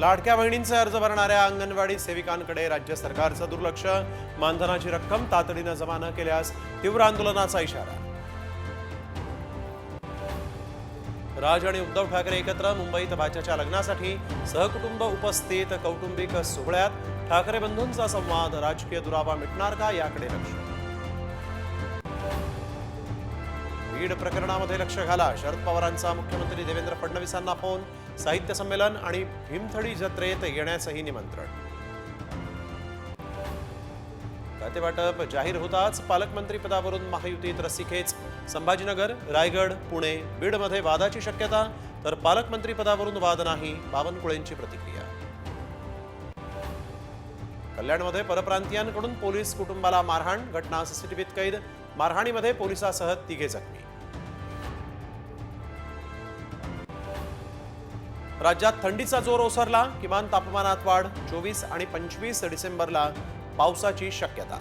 लाडक्या बहिणींचे अर्ज भरणाऱ्या अंगणवाडी सेविकांकडे राज्य सरकारचं दुर्लक्ष, मानधनाची रक्कम तातडीने जमा न केल्यास तीव्र आंदोलनाचा इशारा। राज आणि उद्धव ठाकरे एकत्र, मुंबईत भाच्याच्या लग्नासाठी सहकुटुंब उपस्थित। कौटुंबिक सोहळ्यात ठाकरे बंधूंचा संवाद, राजकीय दुरावा मिटणार का याकडे लक्ष। बीड प्रकरणामध्ये लक्ष घाला, शरद पवारांचा मुख्यमंत्री देवेंद्र फडणवीसांना फोन। साहित्य संमेलन आणि भीमथडी जत्रेत येण्याचंही निमंत्रण। खातेवाटप जाहीर होताच पालकमंत्री पदावरून महायुतीत रस्सीखेच। संभाजीनगर, रायगड, पुणे, बीडमध्ये वादाची शक्यता, तर पालकमंत्री पदावरून वाद नाही, बावनकुळेंची प्रतिक्रिया। कल्याणमध्ये परप्रांतीयांकडून पोलीस कुटुंबाला मारहाण, घटना सीसीटीव्हीत कैद। मारहाणीमध्ये पोलिसासह 3 जखमी। राज्यात थंडीचा जोर ओसरला, किमान तापमानात वाढ। 24 आणि 25 डिसेंबरला पावसाची शक्यता।